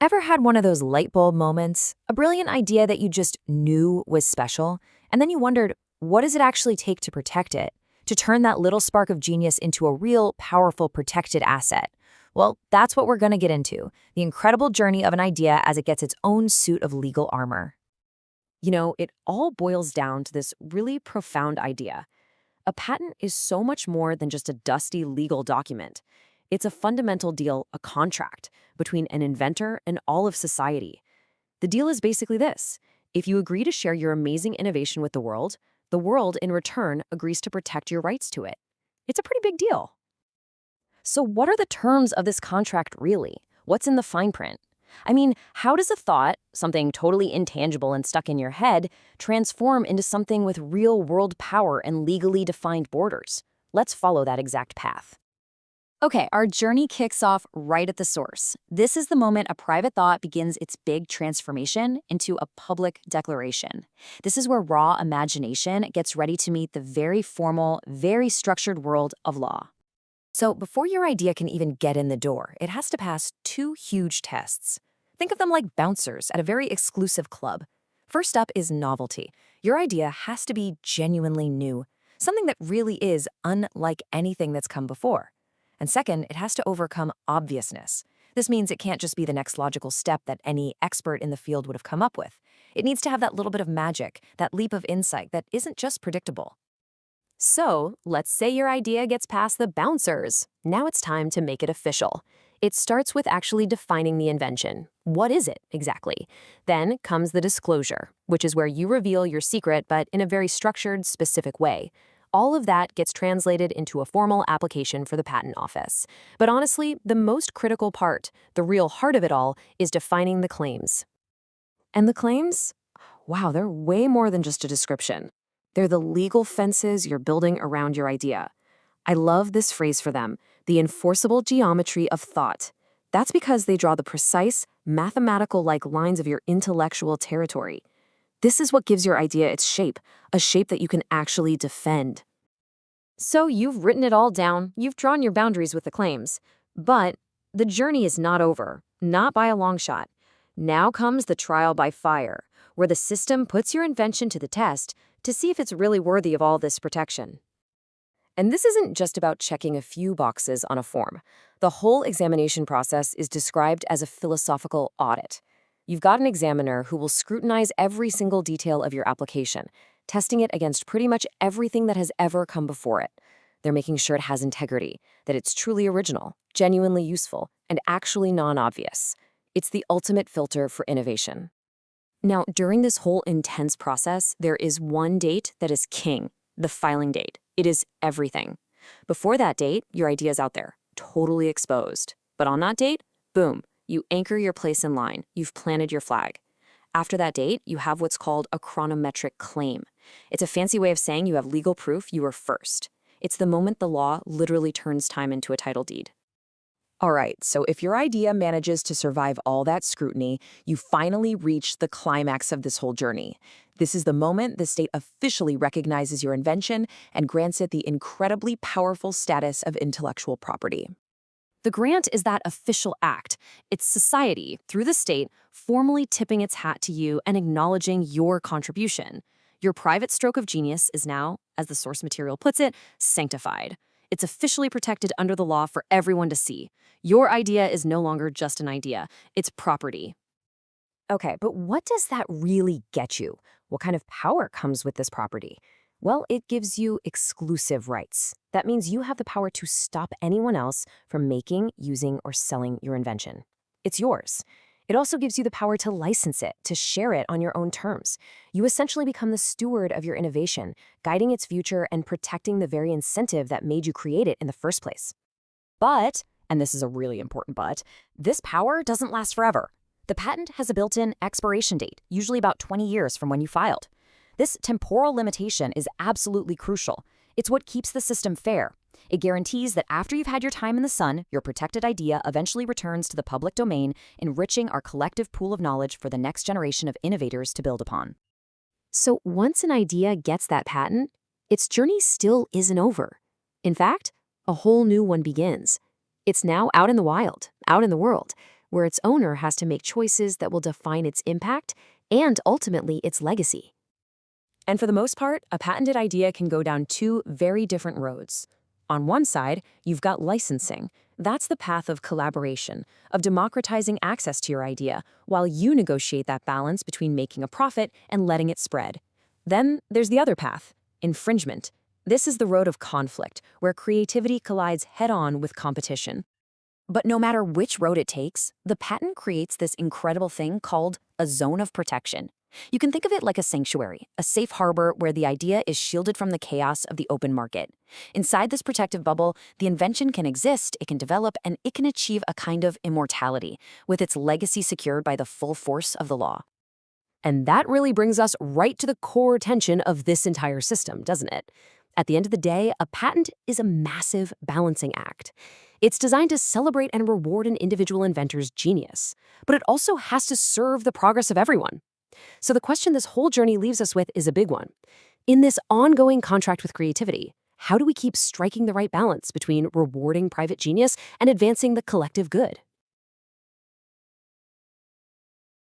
Ever had one of those light bulb moments? A brilliant idea that you just knew was special, and then you wondered, what does it actually take to protect it? To turn that little spark of genius into a real, powerful, protected asset? Well, that's what we're going to get into, the incredible journey of an idea as it gets its own suit of legal armor. It all boils down to this really profound idea. A patent is so much more than just a dusty legal document. It's a fundamental deal, a contract, between an inventor and all of society. The deal is basically this. If you agree to share your amazing innovation with the world in return agrees to protect your rights to it. It's a pretty big deal. So what are the terms of this contract really? What's in the fine print? I mean, how does a thought, something totally intangible and stuck in your head, transform into something with real-world power and legally defined borders? Let's follow that exact path. Okay, our journey kicks off right at the source. This is the moment a private thought begins its big transformation into a public declaration. This is where raw imagination gets ready to meet the very formal, very structured world of law. So before your idea can even get in the door, it has to pass two huge tests. Think of them like bouncers at a very exclusive club. First up is novelty. Your idea has to be genuinely new, something that really is unlike anything that's come before. And second, it has to overcome obviousness. This means it can't just be the next logical step that any expert in the field would have come up with. It needs to have that little bit of magic, that leap of insight that isn't just predictable. So, let's say your idea gets past the bouncers. Now it's time to make it official. It starts with actually defining the invention. What is it, exactly? Then comes the disclosure, which is where you reveal your secret, but in a very structured, specific way. All of that gets translated into a formal application for the patent office. But honestly, the most critical part, the real heart of it all, is defining the claims. And the claims? Wow, they're way more than just a description. They're the legal fences you're building around your idea. I love this phrase for them, the enforceable geometry of thought. That's because they draw the precise, mathematical-like lines of your intellectual territory. This is what gives your idea its shape, a shape that you can actually defend. So you've written it all down, you've drawn your boundaries with the claims. But the journey is not over, not by a long shot. Now comes the trial by fire, where the system puts your invention to the test to see if it's really worthy of all this protection. And this isn't just about checking a few boxes on a form. The whole examination process is described as a philosophical audit. You've got an examiner who will scrutinize every single detail of your application, testing it against pretty much everything that has ever come before it. They're making sure it has integrity, that it's truly original, genuinely useful, and actually non-obvious. It's the ultimate filter for innovation. Now, during this whole intense process, there is one date that is king, the filing date. It is everything. Before that date, your idea is out there, totally exposed. But on that date, boom, you anchor your place in line. You've planted your flag. After that date, you have what's called a chronometric claim. It's a fancy way of saying you have legal proof you were first. It's the moment the law literally turns time into a title deed. All right, so if your idea manages to survive all that scrutiny, you finally reach the climax of this whole journey. This is the moment the state officially recognizes your invention and grants it the incredibly powerful status of intellectual property. The grant is that official act. It's society, through the state, formally tipping its hat to you and acknowledging your contribution. Your private stroke of genius is now, as the source material puts it, sanctified. It's officially protected under the law for everyone to see. Your idea is no longer just an idea. It's property. Okay, but what does that really get you? What kind of power comes with this property? Well, it gives you exclusive rights. That means you have the power to stop anyone else from making, using, or selling your invention. It's yours. It also gives you the power to license it, to share it on your own terms. You essentially become the steward of your innovation, guiding its future and protecting the very incentive that made you create it in the first place. But, and this is a really important but, this power doesn't last forever. The patent has a built-in expiration date, usually about 20 years from when you filed. This temporal limitation is absolutely crucial. It's what keeps the system fair. It guarantees that after you've had your time in the sun, your protected idea eventually returns to the public domain, enriching our collective pool of knowledge for the next generation of innovators to build upon. So once an idea gets that patent, its journey still isn't over. In fact, a whole new one begins. It's now out in the wild, out in the world, where its owner has to make choices that will define its impact and ultimately its legacy. And for the most part, a patented idea can go down two very different roads. On one side, you've got licensing. That's the path of collaboration, of democratizing access to your idea, while you negotiate that balance between making a profit and letting it spread. Then there's the other path, infringement. This is the road of conflict, where creativity collides head-on with competition. But no matter which road it takes, the patent creates this incredible thing called a zone of protection. You can think of it like a sanctuary, a safe harbor where the idea is shielded from the chaos of the open market. Inside this protective bubble, the invention can exist, it can develop, and it can achieve a kind of immortality, with its legacy secured by the full force of the law. And that really brings us right to the core tension of this entire system, doesn't it? At the end of the day, a patent is a massive balancing act. It's designed to celebrate and reward an individual inventor's genius, but it also has to serve the progress of everyone. So the question this whole journey leaves us with is a big one. In this ongoing contract with creativity, how do we keep striking the right balance between rewarding private genius and advancing the collective good?